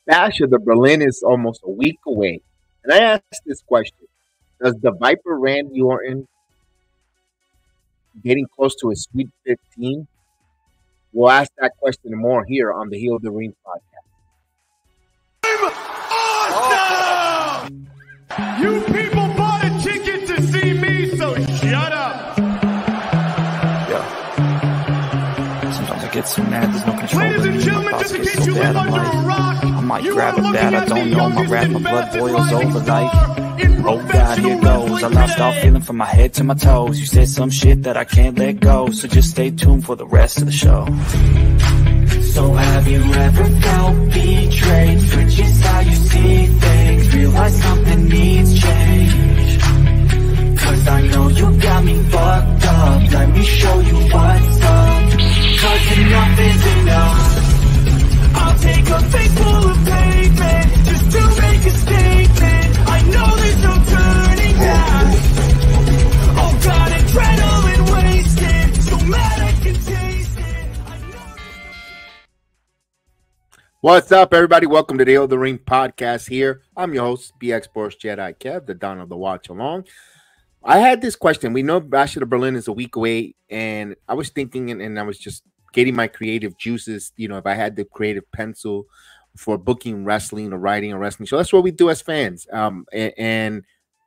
Bash of the Berlin is almost a week away. And I asked this question: does the Viper Randy Orton getting close to his Sweet 15? We'll ask that question and more here on the Heel of the Ring podcast. Awesome! You people bought a ticket to see me, so shut up! Sometimes I get so mad, there's no control. Ladies and gentlemen, just in case you live under a rock, I might you grab are a looking bat, I at the don't know, my youngest rap, and my blood fastest boils rising over like, star in oh God, here professional goes. I wrestling lost all today. feeling from my head to my toes. You said some shit that I can't let go, so just stay tuned for the rest of the show. So have you ever felt betrayed? Switches how you see things, realize something needs change. Cause I know you got me fucked up, let me show you what's up. Cause enough is enough. I'll take a face full of pavement just to make a statement. I know there's no turning back. Oh God, adrenaline wasted, so mad I can taste it. I know. What's up, everybody? Welcome to the Heel of the Ring podcast here. I'm your host, BX Sports Jedi Kev, the Don of the Watch Along. I had this question. We know Bash of the Berlin is a week away, and I was thinking, and I was just getting my creative juices, if I had the creative pencil for booking wrestling or writing a wrestling show. That's what we do as fans, and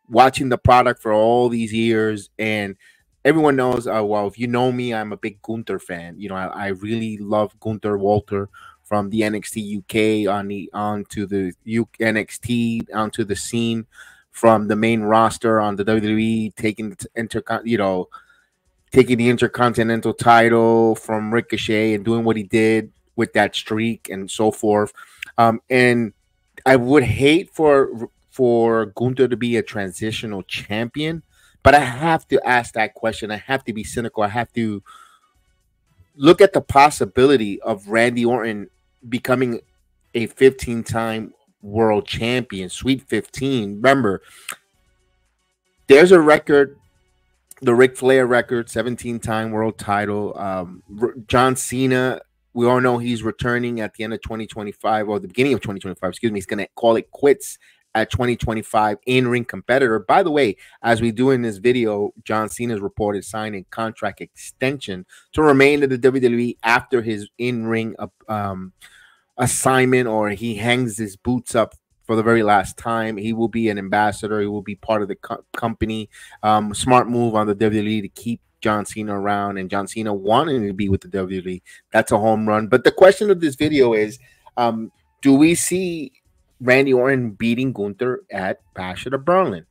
watching the product for all these years. And everyone knows, well, if you know me, I'm a big Gunther fan. I really love Gunther Walter from the NXT UK onto the NXT, onto the scene from the main roster on the WWE, taking the Intercontinental title from Ricochet and doing what he did with that streak and so forth. And I would hate for Gunther to be a transitional champion, but I have to ask that question. I have to be cynical. I have to look at the possibility of Randy Orton becoming a 15-time world champion, Sweet 15. Remember, there's a record, the Ric Flair record, 17-time world title. John Cena, we all know he's returning at the end of 2025, or the beginning of 2025, excuse me. He's going to call it quits at 2025 in-ring competitor. By the way, as we do in this video, John Cena's reported signing contract extension to remain in the WWE after his in-ring assignment, or he hangs his boots up for the very last time. He will be an ambassador. He will be part of the company. Smart move on the WWE to keep John Cena around, and John Cena wanting to be with the WWE. That's a home run. But the question of this video is, do we see Randy Orton beating Gunther at Bash of the Berlin?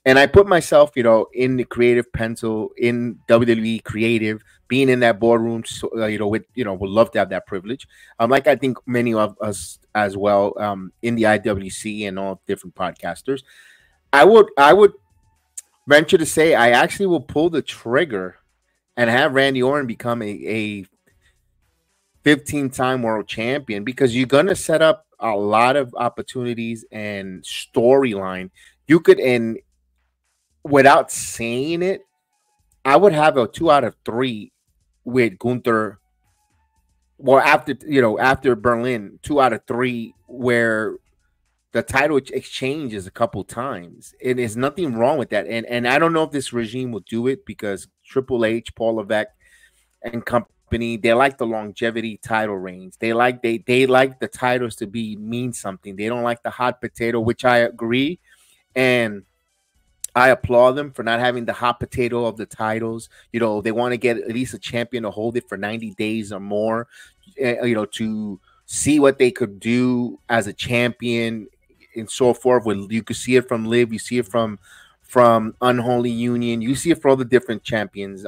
And I put myself, in the creative pencil, in WWE creative, being in that boardroom, would love to have that privilege. Like I think many of us as well, in the IWC and all different podcasters. I would venture to say I actually will pull the trigger and have Randy Orton become a 15-time world champion, because you're going to set up a lot of opportunities and storyline. You could, and without saying it, I would have a 2 out of 3 with Gunther. Well, after Berlin, 2 out of 3 where the title exchanges a couple times. And there's nothing wrong with that. And I don't know if this regime will do it, because Triple H, Paul Levesque, and company, they like the longevity title reigns. They like the titles to mean something. They don't like the hot potato, which I agree. And I applaud them for not having the hot potato of the titles. They want to get at least a champion to hold it for 90 days or more, to see what they could do as a champion and so forth. You could see it from Liv, you see it from Unholy Union, you see it for all the different champions.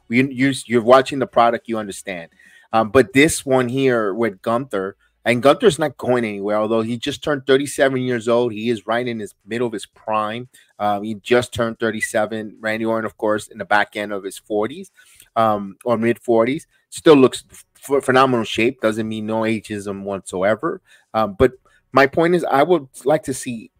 You're watching the product, you understand. But this one here with Gunther, and Gunther's not going anywhere, although he just turned 37 years old. He is right in his middle of his prime. He just turned 37. Randy Orton, of course, in the back end of his 40s, or mid 40s. Still looks phenomenal shape. Doesn't mean no ageism whatsoever. But my point is, I would like to see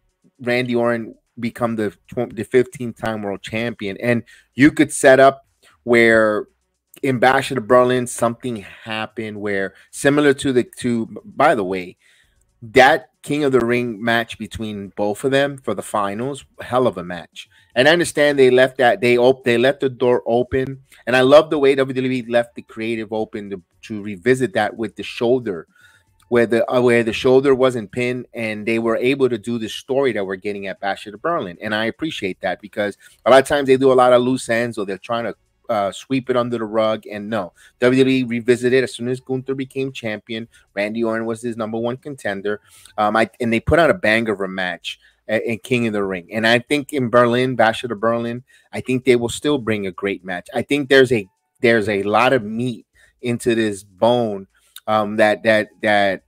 Randy Orton become the 15-time world champion. And you could set up where in Bash of the Berlin, something happened where, similar by the way, that King of the Ring match between both of them for the finals, hell of a match. And I understand they left that they left the door open, and I love the way WWE left the creative open to revisit that with the shoulder, where the shoulder wasn't pinned, and they were able to do the story that we're getting at Bash at Berlin. And I appreciate that, because a lot of times they do a lot of loose ends, or they're trying to sweep it under the rug. And no, WWE revisited as soon as Gunther became champion. Randy Orton was his #1 contender. And they put out a banger of a match in King of the Ring. And I think in Berlin, Bash at Berlin, I think they will still bring a great match. I think there's a lot of meat into this bone that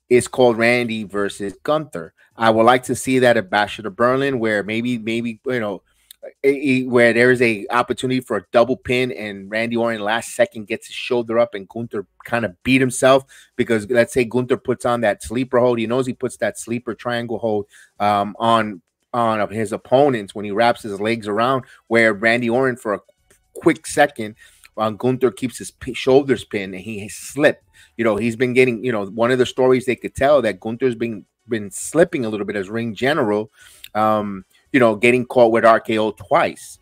is called Randy versus Gunther. I would like to see that at Bash at Berlin, where maybe where there is a opportunity for a double pin, and Randy Orton last second gets his shoulder up, and Gunther kind of beat himself, because let's say Gunther puts on that sleeper hold. He knows he puts that sleeper triangle hold on his opponents when he wraps his legs around, where Randy Orton for a quick second, Gunther keeps his shoulders pinned, and he slipped. He's been getting, one of the stories they could tell that Gunther's been slipping a little bit as ring general, getting caught with RKO twice.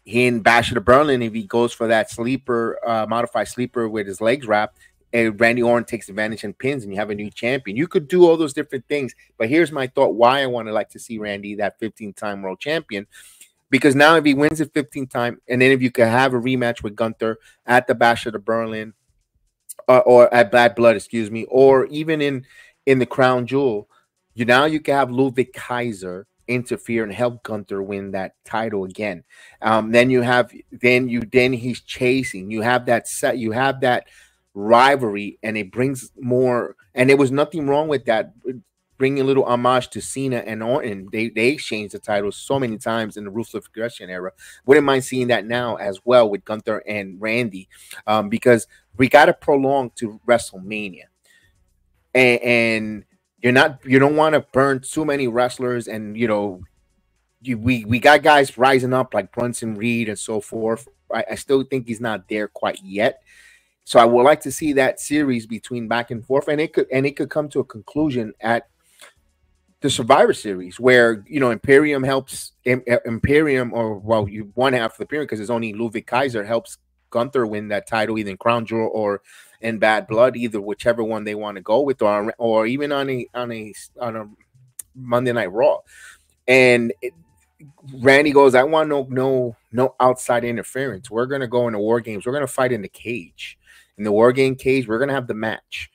He in Bash at Berlin, if he goes for that sleeper, modified sleeper with his legs wrapped, and Randy Orton takes advantage and pins, and you have a new champion. You could do all those different things, but here's my thought why I want to like to see Randy, that 15-time world champion. Because now if he wins it 15 times, and then if you can have a rematch with Gunther at the Bash at Berlin, or at Bad Blood, excuse me, or even in the Crown Jewel, you can have Ludwig Kaiser interfere and help Gunther win that title again. Then he's chasing. You have that rivalry, and it brings more. And there was nothing wrong with that. Bringing a little homage to Cena and Orton. They exchanged the titles so many times in the Ruthless Aggression era. Wouldn't mind seeing that now as well with Gunther and Randy, because we got to prolong to WrestleMania, and you don't want to burn too many wrestlers, and we got guys rising up like Brunson Reed and so forth. I still think he's not there quite yet. So I would like to see that series between back and forth, and it could come to a conclusion at the Survivor Series, where Imperium helps Imperium, or one half of the Imperium, because it's only Ludwig Kaiser, helps Gunther win that title, either in Crown Jewel or in Bad Blood, either whichever one they want to go with, or even on a Monday Night Raw. And Randy goes, I want no outside interference. We're gonna go into War Games. We're gonna fight in the cage. In the War Game cage, we're gonna have the match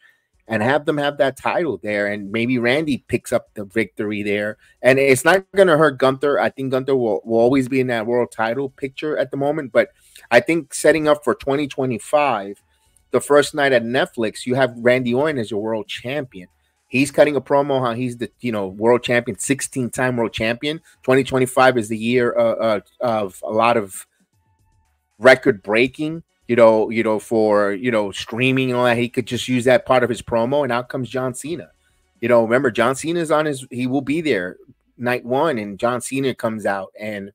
and have them have that title there, and maybe Randy picks up the victory there. And it's not going to hurt Gunther. I think Gunther will always be in that world title picture at the moment, but I think setting up for 2025, the first night at Netflix, you have Randy Orton as your world champion. He's cutting a promo how he's the world champion, 16-time world champion. 2025 is the year of a lot of record breaking. For streaming and all that. He could just use that part of his promo, and out comes John Cena. Remember, John Cena's he will be there night one, and John Cena comes out and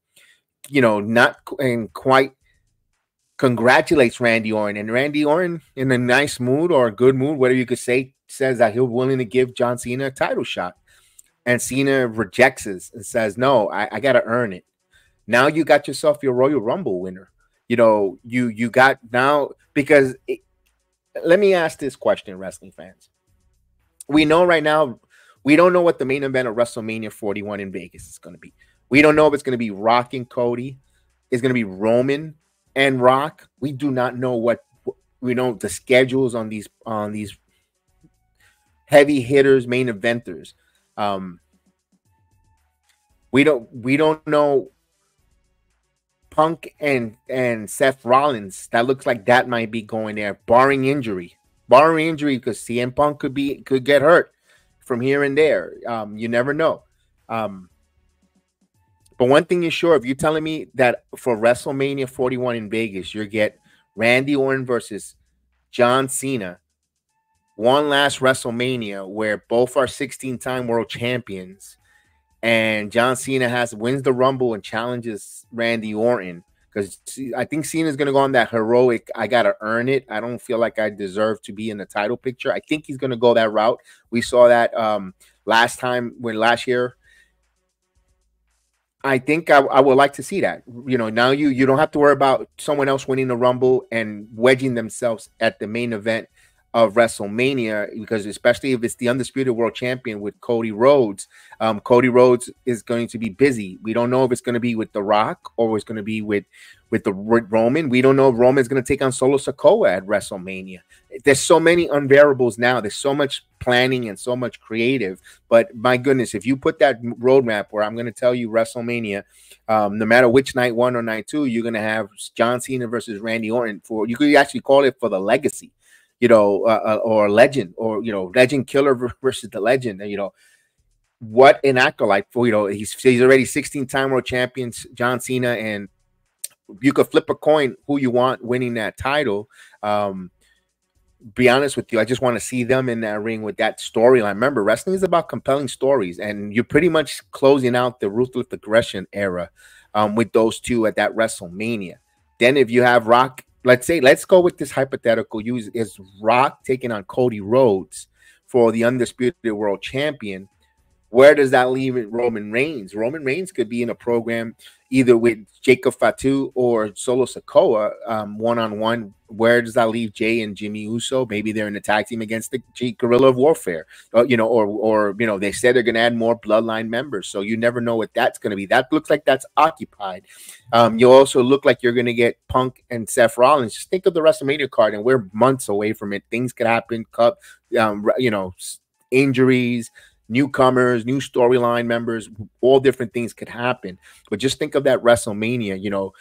quite congratulates Randy Orton, and Randy Orton, in a nice mood or a good mood, whatever you could say, says that he'll willing to give John Cena a title shot, and Cena rejects it and says, no, I got to earn it. Now you got yourself your Royal Rumble winner. You got now, because let me ask this question, wrestling fans. We know right now, we don't know what the main event of WrestleMania 41 in Vegas is going to be. We don't know if it's going to be Rock and Cody. It's going to be Roman and Rock. We do not know we know the schedules on these heavy hitters, main eventers. We don't know Punk and Seth Rollins. That looks like that might be going there, barring injury, because CM Punk could get hurt from here and there. You never know. But one thing is sure, if you're telling me that for WrestleMania 41 in Vegas, you get Randy Orton versus John Cena, one last WrestleMania where both are 16-time world champions, and John Cena wins the Rumble and challenges Randy Orton, because I think Cena's going to go on that heroic, I got to earn it. I don't feel like I deserve to be in the title picture. I think he's going to go that route. We saw that last year. I think I would like to see that. Now you don't have to worry about someone else winning the Rumble and wedging themselves at the main event of WrestleMania, because especially if it's the undisputed world champion with Cody Rhodes. Cody Rhodes is going to be busy. We don't know if it's going to be with The Rock or it's going to be with Roman. We don't know if Roman's going to take on Solo Sikoa at WrestleMania. There's so many unvariables now. There's so much planning and so much creative. But my goodness, if you put that roadmap where I'm going to tell you WrestleMania, no matter which night 1 or night 2, you're going to have John Cena versus Randy Orton. You could actually call it for the legacy. Or legend, or legend killer versus the legend. What an acolyte for. He's already 16-time world champion, John Cena, and you could flip a coin who you want winning that title. Be honest with you, I just want to see them in that ring with that storyline. Remember, wrestling is about compelling stories, and you're pretty much closing out the ruthless aggression era with those two at that WrestleMania. Then if you have Rock. Let's go with this hypothetical use is Rock taking on Cody Rhodes for the undisputed world champion. Where does that leave Roman Reigns? Roman Reigns could be in a program either with Jacob Fatu or Solo Sikoa one-on-one. Where does that leave Jay and Jimmy Uso? Maybe they're in a tag team against the Guerrilla Warfare, or they said they're going to add more bloodline members. So you never know what that's going to be. That looks like that's occupied. You also look like you're going to get Punk and Seth Rollins. Just think of the WrestleMania card, and we're months away from it. Things could happen. Injuries, newcomers, new storyline members, all different things could happen. But just think of that WrestleMania,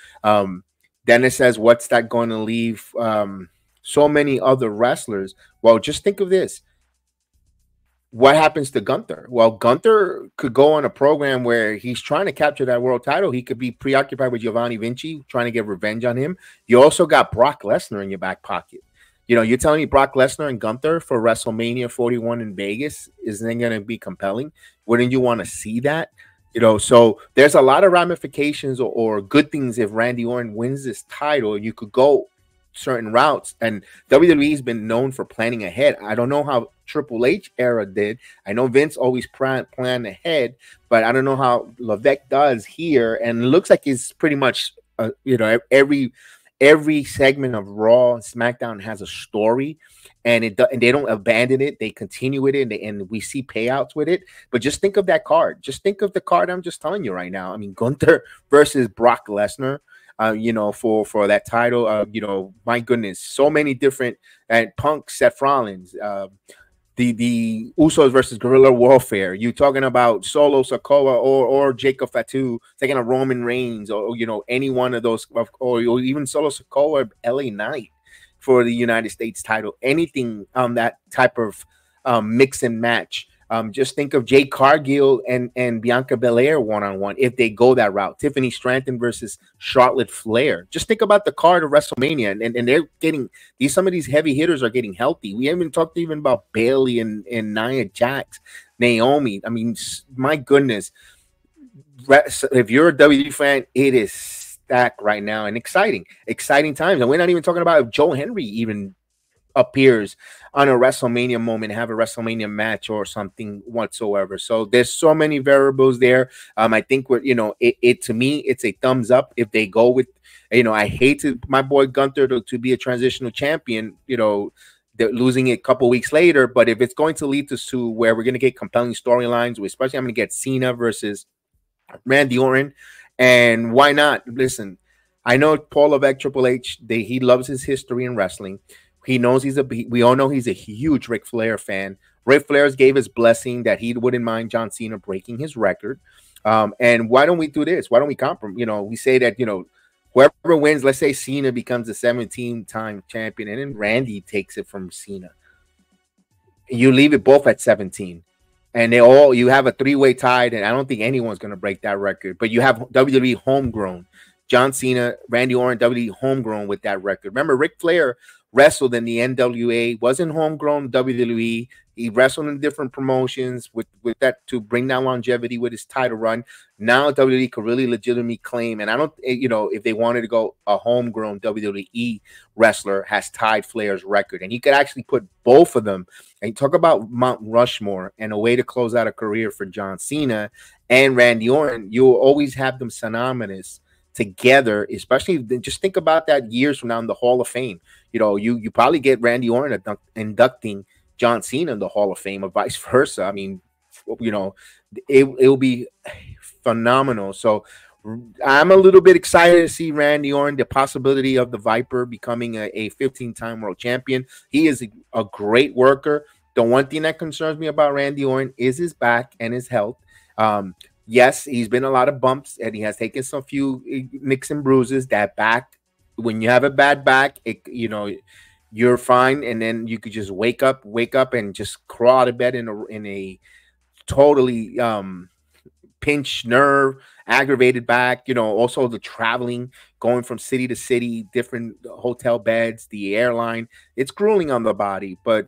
Dennis says, what's that going to leave so many other wrestlers? Well, just think of this. What happens to Gunther? Well, Gunther could go on a program where he's trying to capture that world title. He could be preoccupied with Giovanni Vinci, trying to get revenge on him. You also got Brock Lesnar in your back pocket. You're telling me Brock Lesnar and Gunther for WrestleMania 41 in Vegas isn't going to be compelling? Wouldn't you want to see that? So there's a lot of ramifications or good things if Randy Orton wins this title. You could go certain routes, and WWE has been known for planning ahead. I don't know how Triple H era did. I know Vince always planned ahead, but I don't know how Levesque does here. And it looks like it's pretty much, every segment of Raw and SmackDown has a story, and they don't abandon it. They continue with it, and we see payouts with it. But just think of that card. Just think of the card I'm just telling you right now. I mean, Gunther versus Brock Lesnar, for that title. My goodness, so many different, and Punk, Seth Rollins, the Usos versus Guerrilla Warfare. You talking about Solo Sikoa or Jacob Fatu taking a Roman Reigns, or any one of those, or even Solo Sikoa, LA Knight for the United States title. Anything that type of mix and match. Just think of Jade Cargill and Bianca Belair one-on-one if they go that route. Tiffany Stratton versus Charlotte Flair. Just think about the card of WrestleMania, and they're getting some of these heavy hitters are getting healthy. We haven't talked even about Bayley and Nia Jax, Naomi. I mean, my goodness. If you're a WWE fan, it is stacked right now and exciting times. And we're not even talking about if Joe Henry even appears on a WrestleMania moment, have a WrestleMania match or something whatsoever. So there's so many variables there. I think to me, it's a thumbs up if they go with, I hate my boy Gunther to be a transitional champion, they're losing it a couple weeks later. But if it's going to lead us to where we're going to get compelling storylines, especially I'm going to get Cena versus Randy Orton, and why not? Listen, I know Paul Levesque, Triple H, he loves his history in wrestling. He knows we all know he's a huge Ric Flair fan. Ric Flair gave his blessing that he wouldn't mind John Cena breaking his record. And why don't we do this? Why don't we compromise? We say that, whoever wins, let's say Cena becomes the 17-time champion, and then Randy takes it from Cena. You leave it both at 17. And you have a three-way tie, and I don't think anyone's going to break that record. But you have WWE homegrown. John Cena, Randy Orton, WWE homegrown with that record. Remember, Ric Flair wrestled in the NWA, wasn't homegrown WWE. He wrestled in different promotions with that to bring down longevity with his title run. Now WWE could really legitimately claim, and I don't, if they wanted to go, a homegrown WWE wrestler has tied Flair's record, and you could actually put both of them. And talk about Mount Rushmore and a way to close out a career for John Cena and Randy Orton. You'll always have them synonymous together, especially just think about that years from now in the Hall of Fame. You probably get Randy Orton inducting John Cena in the Hall of Fame or vice versa. I mean, it'll be phenomenal. So I'm a little bit excited to see Randy Orton, the possibility of the Viper becoming a 15-time world champion. He is a great worker. The one thing that concerns me about Randy Orton is his back and his health. Yes, he's been a lot of bumps and he has taken some few nicks and bruises. That back, when you have a bad back, you're fine, and then you could just wake up and just crawl out of bed in a totally pinched nerve, aggravated back. Also the traveling, going from city to city, different hotel beds, the airline, it's grueling on the body. But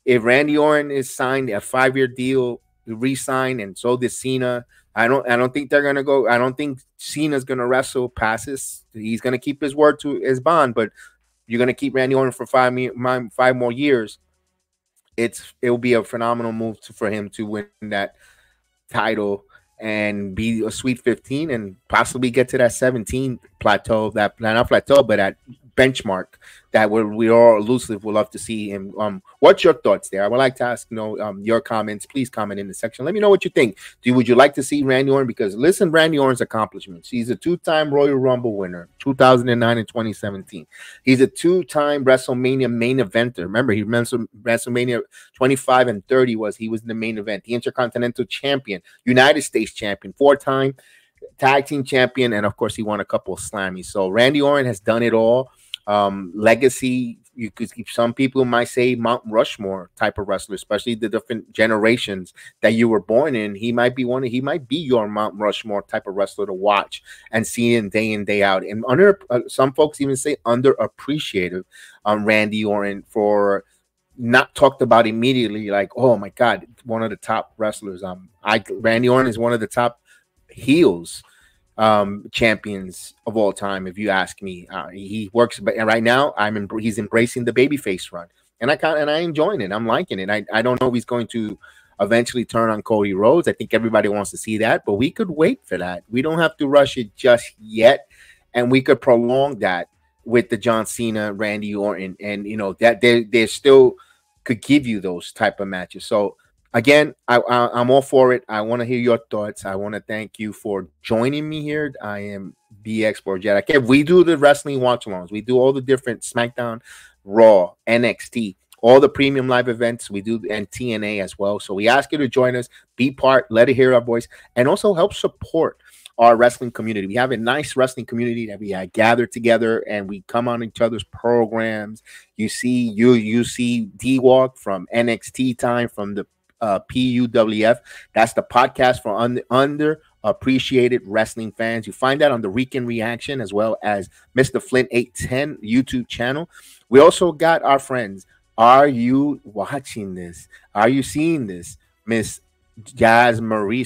if Randy Orton is signed a 5-year deal, re-sign, and so did Cena, I don't think they're gonna go. I don't think Cena's gonna wrestle past this. He's gonna keep his word to his bond, but you're gonna keep Randy Orton for 5 more years. It will be a phenomenal move for him to win that title and be a Sweet 15 and possibly get to that 17 plateau, not plateau, but that benchmark that we all elusive would love to see him. What's your thoughts there? I would like to ask your comments. Please comment in the section. Let me know what you think. Would you like to see Randy Orton? Because listen, Randy Orton's accomplishments. He's a 2-time Royal Rumble winner, 2009 and 2017. He's a 2-time WrestleMania main eventer. Remember, he WrestleMania 25 and 30 he was in the main event. The Intercontinental Champion, United States Champion, 4-time tag team champion, and of course he won a couple of Slammies. So Randy Orton has done it all. Legacy, you could, some people might say Mount Rushmore type of wrestler, especially the different generations that you were born in. He might be your Mount Rushmore type of wrestler to watch and see him day in, day out. And some folks even say underappreciated Randy Orton, for not talked about immediately, like, oh my God, one of the top wrestlers. Randy Orton is one of the top heels champions of all time, if you ask me. He works, but right now he's embracing the babyface run, and I enjoying it. I'm liking it. I don't know if he's going to eventually turn on Cody Rhodes. I think everybody wants to see that, but we could wait for that. We don't have to rush it just yet, and we could prolong that with the John Cena, Randy Orton, and that they still could give you those type of matches. So again, I'm all for it. I want to hear your thoughts. I want to thank you for joining me here. I am BX Sport Jedi. We do the wrestling watch-alongs. We do all the different SmackDown, Raw, NXT, all the premium live events. We do, and TNA as well. So we ask you to join us, be part, let it hear our voice, and also help support our wrestling community. We have a nice wrestling community that we gather together, and we come on each other's programs. You see D-Walk from NXT time, from the PUWF. That's the podcast for underappreciated wrestling fans. You find that on the Weekend Reaction, as well as Mr. Flint 810 YouTube channel. We also got our friends. Are you watching this? Are you seeing this? Miss Jazz Marie,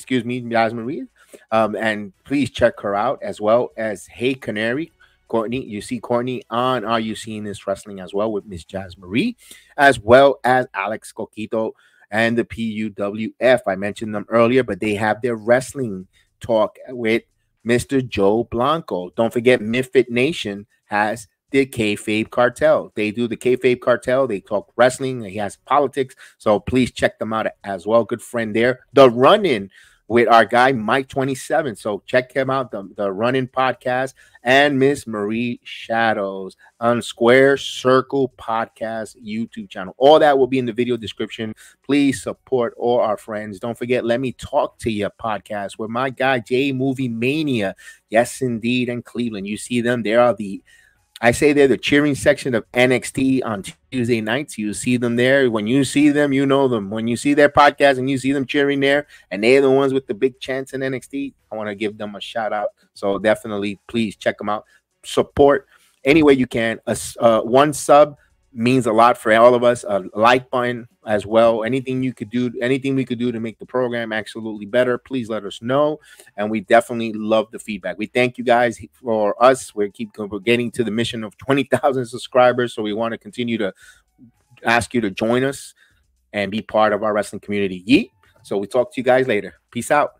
and please check her out, as well as Hey Canary. Courtney, you see Courtney on Are You Seeing This Wrestling as well, with Miss Jazz Marie, as well as Alex Coquito and the PUWF. I mentioned them earlier, but they have their wrestling talk with Mr. Joe Blanco. Don't forget, Misfit Nation has the Kayfabe Cartel. They do the Kayfabe Cartel. They talk wrestling. He has politics. So please check them out as well. Good friend there. The Run-In with our guy Mike 27. So check him out, the Run-In podcast, and Miss Marie Shadows on Square Circle Podcast YouTube channel. All that will be in the video description. Please support all our friends. Don't forget, Let Me Talk to You podcast with my guy J Movie Mania. Yes, indeed, in Cleveland. You see them. They're the cheering section of NXT on Tuesday nights. You see them there. When you see them, you know them. When you see their podcast and you see them cheering there, and they're the ones with the big chants in NXT, I want to give them a shout out. So definitely, please check them out. Support any way you can. One sub means a lot for all of us. A like button as well. Anything you could do, anything we could do to make the program absolutely better, please let us know. And we definitely love the feedback. We thank you guys for us. We're getting to the mission of 20,000 subscribers. So we want to continue to ask you to join us and be part of our wrestling community. Yeet. So we talk to you guys later. Peace out.